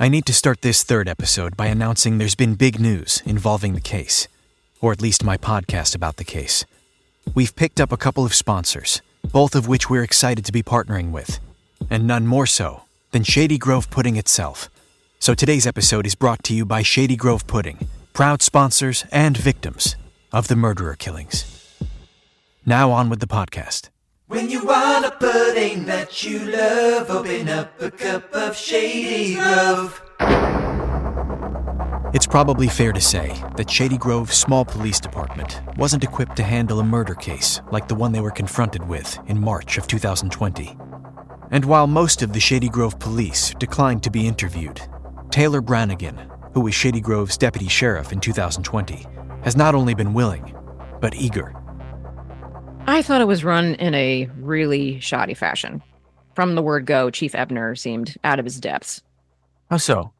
I need to start this third episode by announcing there's been big news involving the case, or at least my podcast about the case. We've picked up a couple of sponsors, both of which we're excited to be partnering with, and none more so than Shady Grove Pudding itself. So today's episode is brought to you by Shady Grove Pudding, proud sponsors and victims of the murderer killings. Now on with the podcast. When you want a pudding that you love, open up a cup of Shady Grove. It's probably fair to say that Shady Grove's small police department wasn't equipped to handle a murder case like the one they were confronted with in March of 2020. And while most of the Shady Grove police declined to be interviewed, Taylor Brannigan, who was Shady Grove's deputy sheriff in 2020, has not only been willing, but eager. I thought it was run in a really shoddy fashion. From the word go, Chief Ebner seemed out of his depths. How so?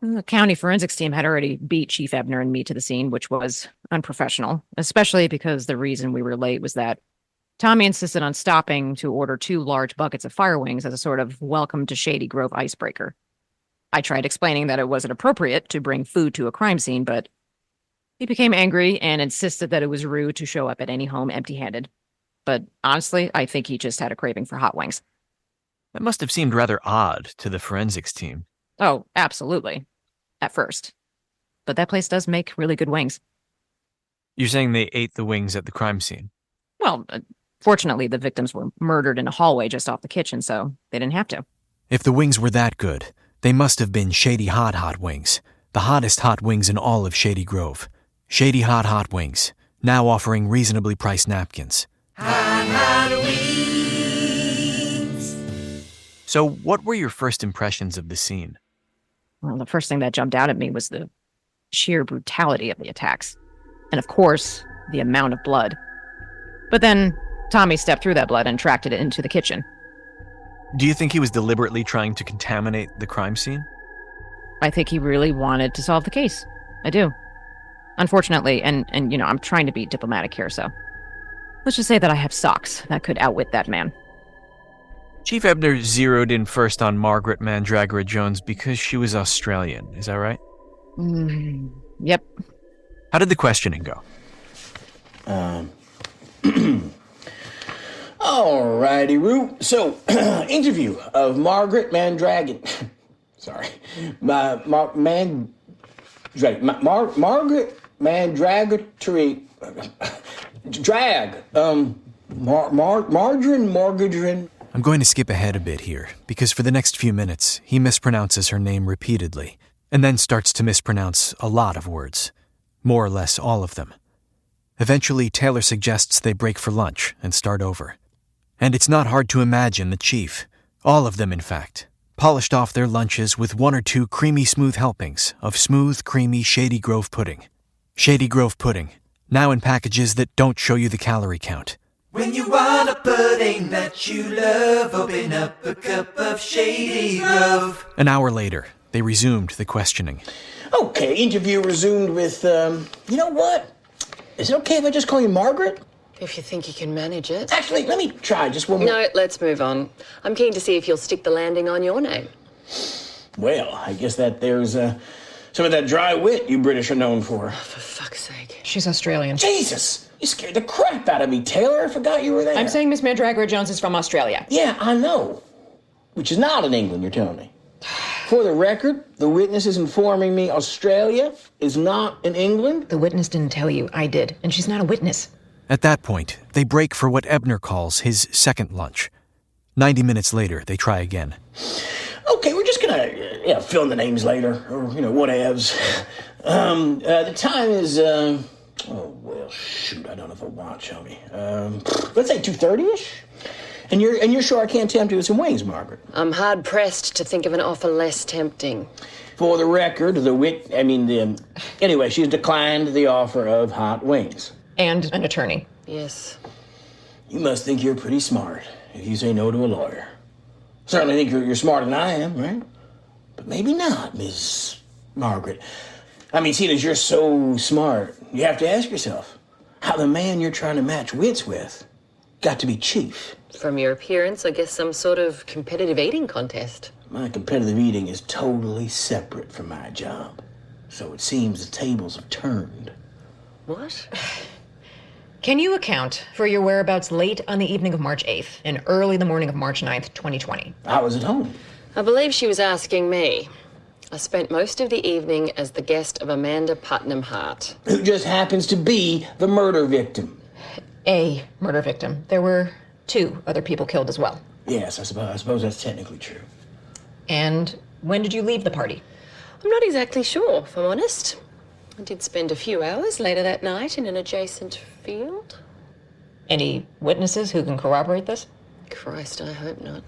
The county forensics team had already beat Chief Ebner and me to the scene, which was unprofessional, especially because the reason we were late was that Tommy insisted on stopping to order 2 large buckets of fire wings as a sort of welcome to Shady Grove icebreaker. I tried explaining that it wasn't appropriate to bring food to a crime scene, but he became angry and insisted that it was rude to show up at any home empty-handed. But honestly, I think he just had a craving for hot wings. That must have seemed rather odd to the forensics team. Oh, absolutely. At first. But that place does make really good wings. You're saying they ate the wings at the crime scene? Well, fortunately, the victims were murdered in a hallway just off the kitchen, so they didn't have to. If the wings were that good, they must have been Shady Hot Wings, the hottest hot wings in all of Shady Grove. Shady Hot Wings, now offering reasonably priced napkins. Hot wings. So what were your first impressions of the scene? Well, the first thing that jumped out at me was the sheer brutality of the attacks. And of course, the amount of blood. But then Tommy stepped through that blood and tracked it into the kitchen. Do you think he was deliberately trying to contaminate the crime scene? I think he really wanted to solve the case. I do. Unfortunately, and I'm trying to be diplomatic here, so let's just say that I have socks that could outwit that man. Chief Ebner zeroed in first on Margaret Mandragora Jones because she was Australian, is that right? Yep. How did the questioning go? Alrighty, Roo. So, interview of Margaret Mandragon. Sorry. Margaret Mandragory. Margarine. I'm going to skip ahead a bit here, because for the next few minutes, he mispronounces her name repeatedly, and then starts to mispronounce a lot of words. More or less all of them. Eventually, Taylor suggests they break for lunch and start over. And it's not hard to imagine the chief, all of them in fact, polished off their lunches with 1 or 2 creamy smooth helpings of smooth, creamy Shady Grove pudding. Shady Grove pudding, now in packages that don't show you the calorie count. When you want a pudding that you love, open up a cup of Shady Grove. An hour later, they resumed the questioning. Okay, interview resumed with, you know what? Is it okay if I just call you Margaret? If you think you can manage it. Actually, let me try just one more. No, let's move on. I'm keen to see if you'll stick the landing on your name. Well, I guess that there's, some of that dry wit you British are known for. For fuck's sake. She's Australian. Jesus! You scared the crap out of me, Taylor. I forgot you were there. I'm saying Miss Mandragora Jones is from Australia. Yeah, I know. Which is not in England, you're telling me. For the record, the witness is informing me Australia is not in England. The witness didn't tell you. I did. And she's not a witness. At that point, they break for what Ebner calls his second lunch. 90 minutes later, they try again. Okay, we're just gonna, fill in the names later, or, whatevs. The time is, shoot, I don't have a watch on me. Let's say 2:30-ish? And you're sure I can't tempt you with some wings, Margaret? I'm hard-pressed to think of an offer less tempting. For the record, anyway, she's declined the offer of hot wings. And an attorney. Yes. You must think you're pretty smart if you say no to a lawyer. Certainly think you're smarter than I am, right? But maybe not, Miss Margaret. I mean, seeing as you're so smart, you have to ask yourself how the man you're trying to match wits with got to be chief. From your appearance, I guess some sort of competitive eating contest. My competitive eating is totally separate from my job. So it seems the tables have turned. What? Can you account for your whereabouts late on the evening of March 8th and early the morning of March 9th, 2020? I was at home. I believe she was asking me. I spent most of the evening as the guest of Amanda Putnam Hart. Who just happens to be the murder victim. A murder victim. There were 2 other people killed as well. Yes, I suppose that's technically true. And when did you leave the party? I'm not exactly sure, if I'm honest. I did spend a few hours later that night in an adjacent field. Any witnesses who can corroborate this? Christ, I hope not.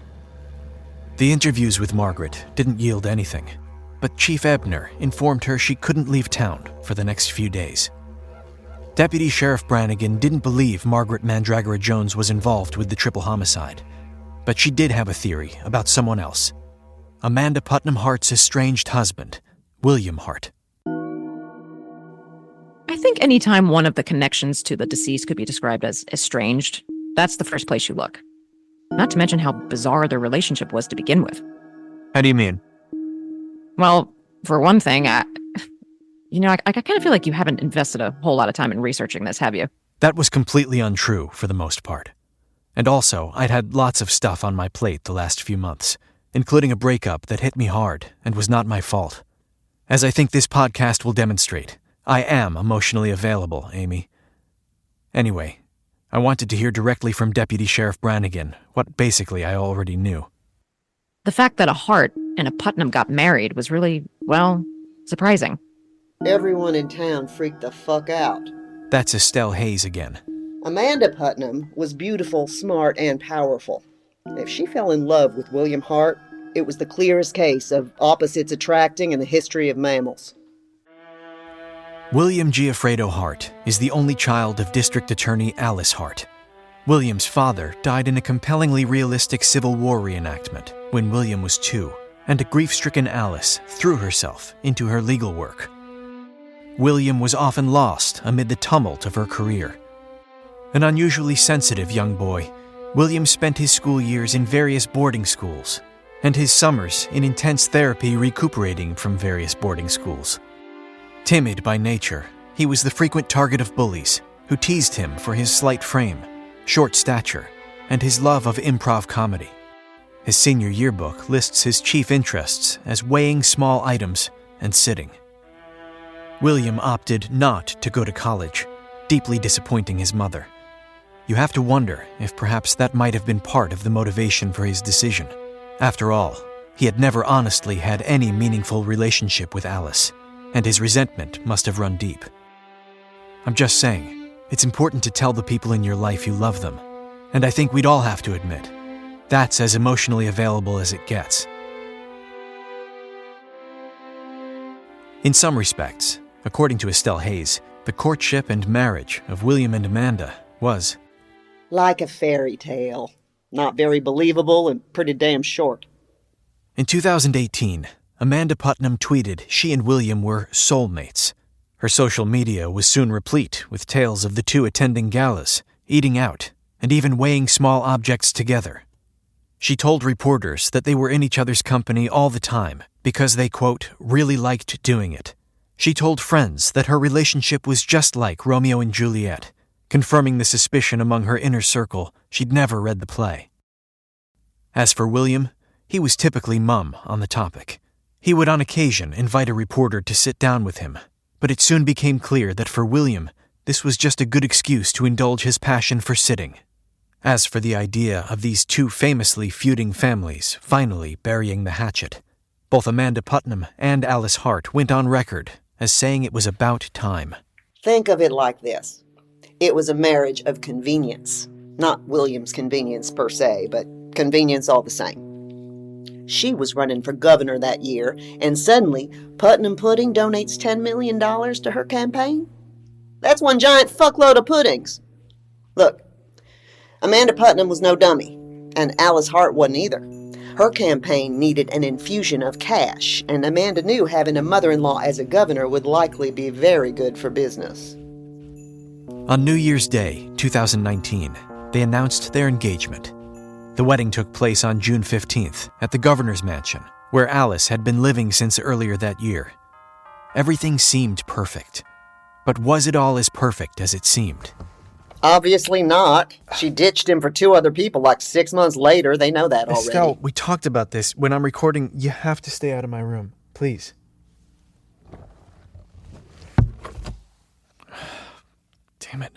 The interviews with Margaret didn't yield anything, but Chief Ebner informed her she couldn't leave town for the next few days. Deputy Sheriff Brannigan didn't believe Margaret Mandragora Jones was involved with the triple homicide, but she did have a theory about someone else. Amanda Putnam Hart's estranged husband, William Hart. I think anytime one of the connections to the deceased could be described as estranged, that's the first place you look. Not to mention how bizarre their relationship was to begin with. How do you mean? Well, for one thing, I kind of feel like you haven't invested a whole lot of time in researching this, have you? That was completely untrue for the most part. And also, I'd had lots of stuff on my plate the last few months, including a breakup that hit me hard and was not my fault. As I think this podcast will demonstrate, I am emotionally available, Amy. Anyway, I wanted to hear directly from Deputy Sheriff Brannigan what basically I already knew. The fact that a Hart and a Putnam got married was really, well, surprising. Everyone in town freaked the fuck out. That's Estelle Hayes again. Amanda Putnam was beautiful, smart, and powerful. If she fell in love with William Hart, it was the clearest case of opposites attracting in the history of mammals. William Giaffredo Hart is the only child of District Attorney Alice Hart. William's father died in a compellingly realistic Civil War reenactment when William was 2, and a grief-stricken Alice threw herself into her legal work. William was often lost amid the tumult of her career. An unusually sensitive young boy, William spent his school years in various boarding schools, and his summers in intense therapy recuperating from various boarding schools. Timid by nature, he was the frequent target of bullies who teased him for his slight frame, short stature, and his love of improv comedy. His senior yearbook lists his chief interests as weighing small items and sitting. William opted not to go to college, deeply disappointing his mother. You have to wonder if perhaps that might have been part of the motivation for his decision. After all, he had never honestly had any meaningful relationship with Alice, and his resentment must have run deep. I'm just saying, it's important to tell the people in your life you love them, and I think we'd all have to admit, that's as emotionally available as it gets. In some respects, according to Estelle Hayes, the courtship and marriage of William and Amanda was Like a fairy tale. Not very believable and pretty damn short. In 2018, Amanda Putnam tweeted she and William were soulmates. Her social media was soon replete with tales of the two attending galas, eating out, and even weighing small objects together. She told reporters that they were in each other's company all the time because they, quote, really liked doing it. She told friends that her relationship was just like Romeo and Juliet, confirming the suspicion among her inner circle she'd never read the play. As for William, he was typically mum on the topic. He would on occasion invite a reporter to sit down with him, but it soon became clear that for William, this was just a good excuse to indulge his passion for sitting. As for the idea of these two famously feuding families finally burying the hatchet, both Amanda Putnam and Alice Hart went on record as saying it was about time. Think of it like this. It was a marriage of convenience. Not William's convenience per se, but convenience all the same. She was running for governor that year, and suddenly Putnam Pudding donates $10 million to her campaign? That's one giant fuckload of puddings. Look, Amanda Putnam was no dummy, and Alice Hart wasn't either. Her campaign needed an infusion of cash, and Amanda knew having a mother-in-law as a governor would likely be very good for business. On New Year's Day, 2019, they announced their engagement. The wedding took place on June 15th at the governor's mansion, where Alice had been living since earlier that year. Everything seemed perfect. But was it all as perfect as it seemed? Obviously not. She ditched him for 2 other people like 6 months later. They know that already. Estelle, we talked about this. When I'm recording, you have to stay out of my room. Please. Damn it.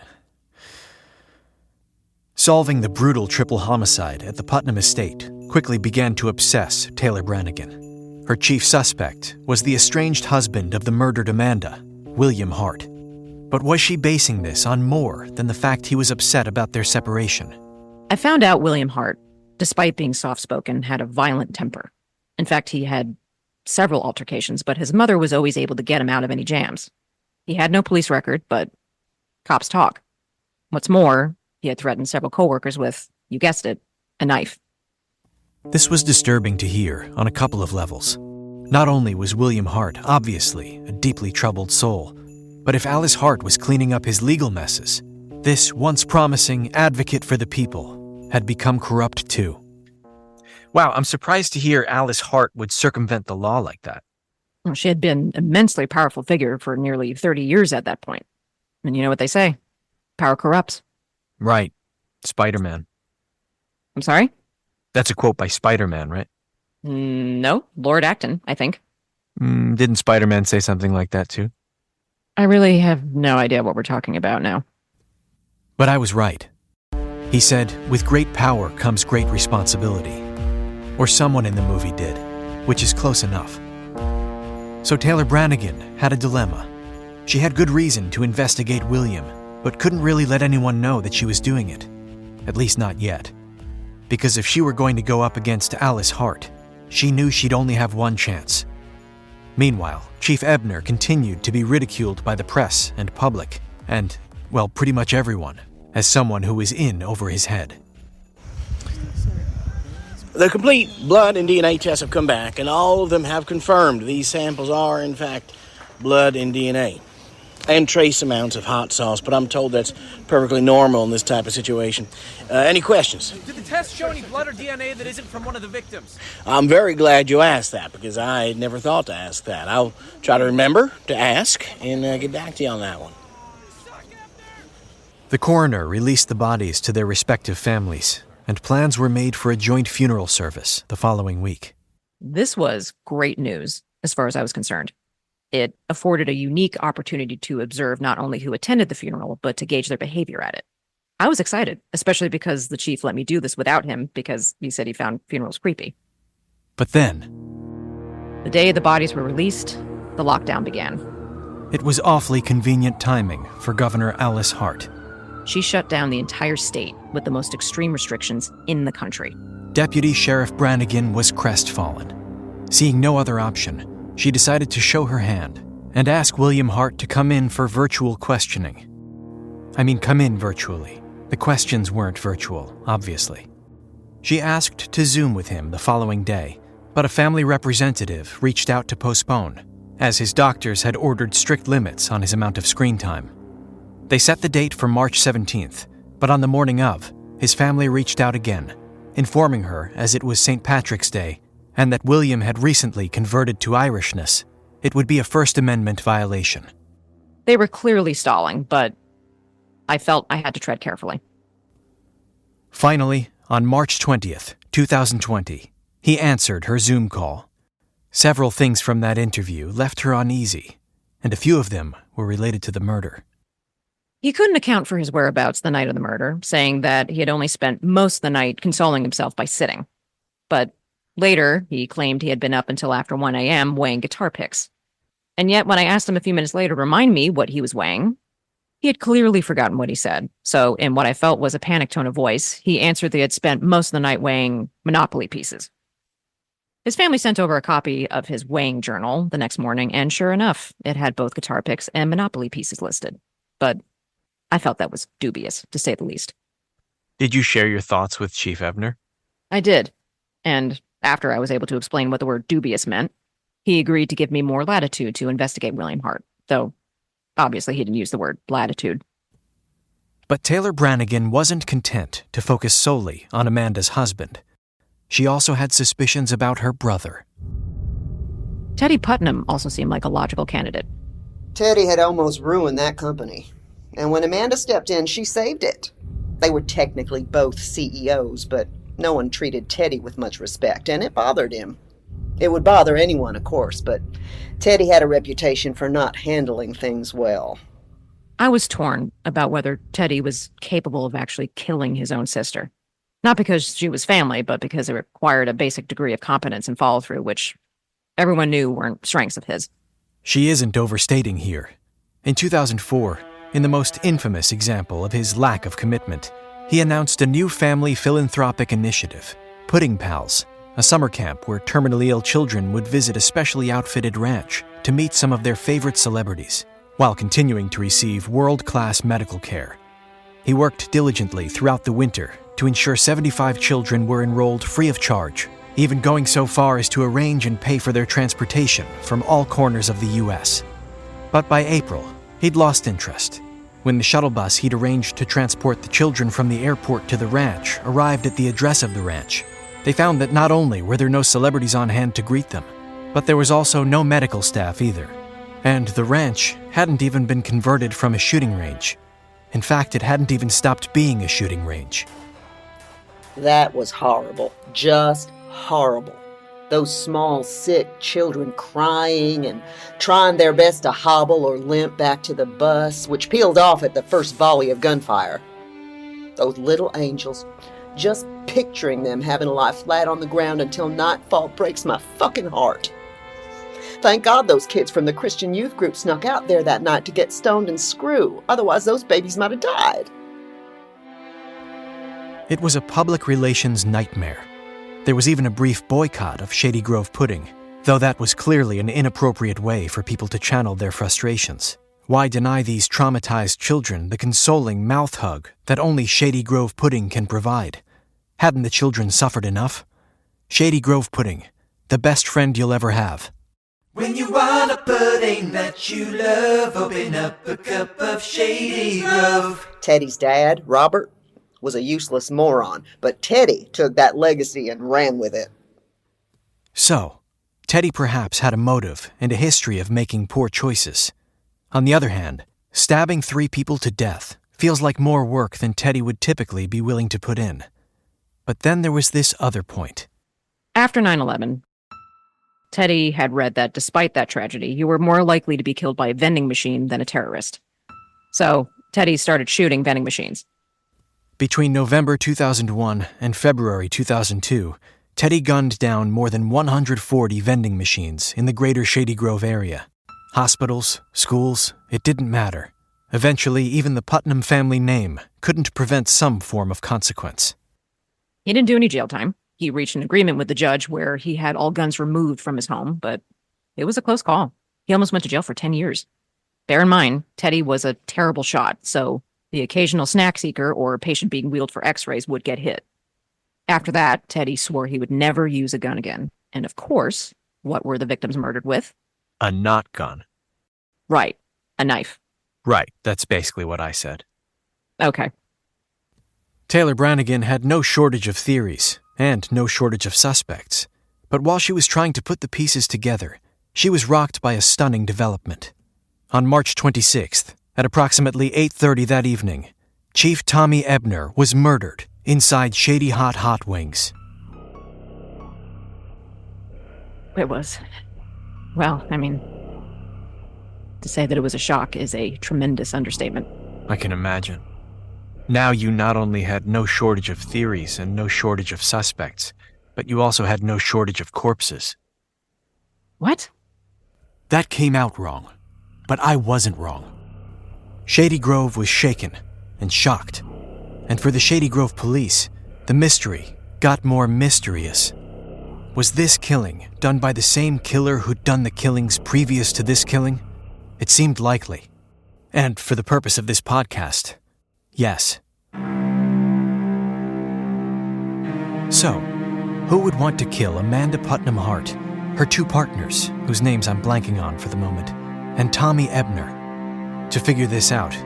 Solving the brutal triple homicide at the Putnam estate quickly began to obsess Taylor Brannigan. Her chief suspect was the estranged husband of the murdered Amanda, William Hart. But was she basing this on more than the fact he was upset about their separation? I found out William Hart, despite being soft-spoken, had a violent temper. In fact, he had several altercations, but his mother was always able to get him out of any jams. He had no police record, but cops talk. What's more, he had threatened several coworkers with, you guessed it, a knife. This was disturbing to hear on a couple of levels. Not only was William Hart obviously a deeply troubled soul, but if Alice Hart was cleaning up his legal messes, this once promising advocate for the people had become corrupt too. Wow, I'm surprised to hear Alice Hart would circumvent the law like that. Well, she had been an immensely powerful figure for nearly 30 years at that point. And you know what they say? Power corrupts. Right. Spider-Man. I'm sorry? That's a quote by Spider-Man, right? No, Lord Acton, I think. Didn't Spider-Man say something like that too? I really have no idea what we're talking about now. But I was right. He said, with great power comes great responsibility. Or someone in the movie did, which is close enough. So Taylor Brannigan had a dilemma. She had good reason to investigate William, but couldn't really let anyone know that she was doing it. At least not yet. Because if she were going to go up against Alice Hart, she knew she'd only have one chance. Meanwhile, Chief Ebner continued to be ridiculed by the press and public, and, well, pretty much everyone, as someone who was in over his head. The complete blood and DNA tests have come back, and all of them have confirmed these samples are, in fact, blood and DNA. And trace amounts of hot sauce, but I'm told that's perfectly normal in this type of situation. Any questions? Did the test show any blood or DNA that isn't from one of the victims? I'm very glad you asked that, because I never thought to ask that. I'll try to remember to ask and get back to you on that one. The coroner released the bodies to their respective families, and plans were made for a joint funeral service the following week. This was great news, as far as I was concerned. It afforded a unique opportunity to observe not only who attended the funeral, but to gauge their behavior at it. I was excited, especially because the chief let me do this without him because he said he found funerals creepy. But then, The day the bodies were released, the lockdown began. it was awfully convenient timing for Governor Alice Hart. She shut down the entire state with the most extreme restrictions in the country. Deputy Sheriff Brannigan was crestfallen. Seeing no other option, she decided to show her hand and ask William Hart to come in for virtual questioning. I mean, come in virtually. The questions weren't virtual, obviously. She asked to Zoom with him the following day, but a family representative reached out to postpone, as his doctors had ordered strict limits on his amount of screen time. They set the date for March 17th, but on the morning of, his family reached out again, informing her as it was St. Patrick's Day and that William had recently converted to Irishness, it would be a First Amendment violation. They were clearly stalling, but I felt I had to tread carefully. Finally, on March 20th, 2020, he answered her Zoom call. Several things from that interview left her uneasy, and a few of them were related to the murder. He couldn't account for his whereabouts the night of the murder, saying that he had only spent most of the night consoling himself by sitting. But later, he claimed he had been up until after 1 a.m. weighing guitar picks. And yet, when I asked him a few minutes later to remind me what he was weighing, he had clearly forgotten what he said. So, in what I felt was a panic tone of voice, he answered that he had spent most of the night weighing Monopoly pieces. His family sent over a copy of his weighing journal the next morning, and sure enough, it had both guitar picks and Monopoly pieces listed. But I felt that was dubious, to say the least. Did you share your thoughts with Chief Ebner? I did. And after I was able to explain what the word dubious meant, he agreed to give me more latitude to investigate William Hart, though obviously he didn't use the word latitude. But Taylor Brannigan wasn't content to focus solely on Amanda's husband. She also had suspicions about her brother. Teddy Putnam also seemed like a logical candidate. Teddy had almost ruined that company. And when Amanda stepped in, she saved it. They were technically both CEOs, but no one treated Teddy with much respect, and it bothered him. It would bother anyone, of course, but Teddy had a reputation for not handling things well. I was torn about whether Teddy was capable of actually killing his own sister. Not because she was family, but because it required a basic degree of competence and follow-through, which everyone knew weren't strengths of his. She isn't overstating here. In 2004, in the most infamous example of his lack of commitment, he announced a new family philanthropic initiative, Pudding Pals, a summer camp where terminally ill children would visit a specially outfitted ranch to meet some of their favorite celebrities, while continuing to receive world-class medical care. He worked diligently throughout the winter to ensure 75 children were enrolled free of charge, even going so far as to arrange and pay for their transportation from all corners of the U.S. But by April, he'd lost interest. When the shuttle bus he'd arranged to transport the children from the airport to the ranch arrived at the address of the ranch, they found that not only were there no celebrities on hand to greet them, but there was also no medical staff either. And the ranch hadn't even been converted from a shooting range. In fact, it hadn't even stopped being a shooting range. That was horrible. Just horrible. Those small, sick children crying and trying their best to hobble or limp back to the bus, which peeled off at the first volley of gunfire. Those little angels, just picturing them having to lie flat on the ground until nightfall breaks my fucking heart. Thank God those kids from the Christian youth group snuck out there that night to get stoned and screw. Otherwise, those babies might have died. It was a public relations nightmare. There was even a brief boycott of Shady Grove Pudding, though that was clearly an inappropriate way for people to channel their frustrations. Why deny these traumatized children the consoling mouth hug that only Shady Grove Pudding can provide? Hadn't the children suffered enough? Shady Grove Pudding, the best friend you'll ever have. When you want a pudding that you love, open up a cup of Shady Grove. Teddy's dad, Robert, was a useless moron, but Teddy took that legacy and ran with it. So, Teddy perhaps had a motive and a history of making poor choices. On the other hand, stabbing 3 people to death feels like more work than Teddy would typically be willing to put in. But then there was this other point. After 9/11, Teddy had read that despite that tragedy, you were more likely to be killed by a vending machine than a terrorist. So, Teddy started shooting vending machines. Between November 2001 and February 2002, Teddy gunned down more than 140 vending machines in the greater Shady Grove area. Hospitals, schools, it didn't matter. Eventually, even the Putnam family name couldn't prevent some form of consequence. He didn't do any jail time. He reached an agreement with the judge where he had all guns removed from his home, but it was a close call. He almost went to jail for 10 years. Bear in mind, Teddy was a terrible shot, so the occasional snack seeker or patient being wheeled for x-rays would get hit. After that, Teddy swore he would never use a gun again. And of course, what were the victims murdered with? A not gun. Right, a knife. Right, that's basically what I said. Okay. Taylor Brannigan had no shortage of theories and no shortage of suspects. But while she was trying to put the pieces together, she was rocked by a stunning development. On March 26th, at approximately 8:30 that evening, Chief Tommy Ebner was murdered inside Shady Hot Wings. It was. Well, I mean, to say that it was a shock is a tremendous understatement. I can imagine. Now you not only had no shortage of theories and no shortage of suspects, but you also had no shortage of corpses. What? That came out wrong, but I wasn't wrong. Shady Grove was shaken and shocked, and for the Shady Grove police, the mystery got more mysterious. Was this killing done by the same killer who'd done the killings previous to this killing? It seemed likely. And for the purpose of this podcast, yes. So, who would want to kill Amanda Putnam Hart, her 2 partners, whose names I'm blanking on for the moment, and Tommy Ebner? To figure this out,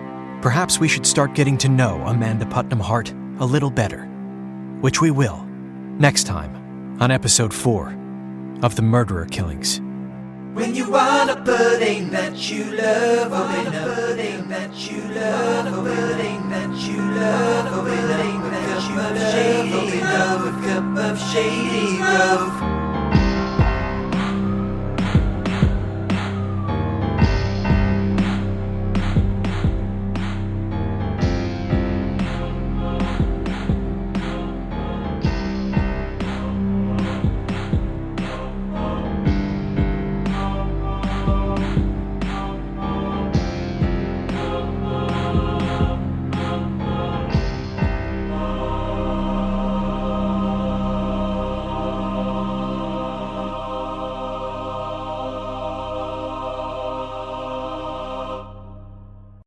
perhaps we should start getting to know Amanda Putnam Hart a little better, which we will, next time, on episode 4 of The Murderer Killings. When you want a pudding that you love, open a pudding that you love, a pudding that you love, a pudding that you love, open up a cup of shady grove.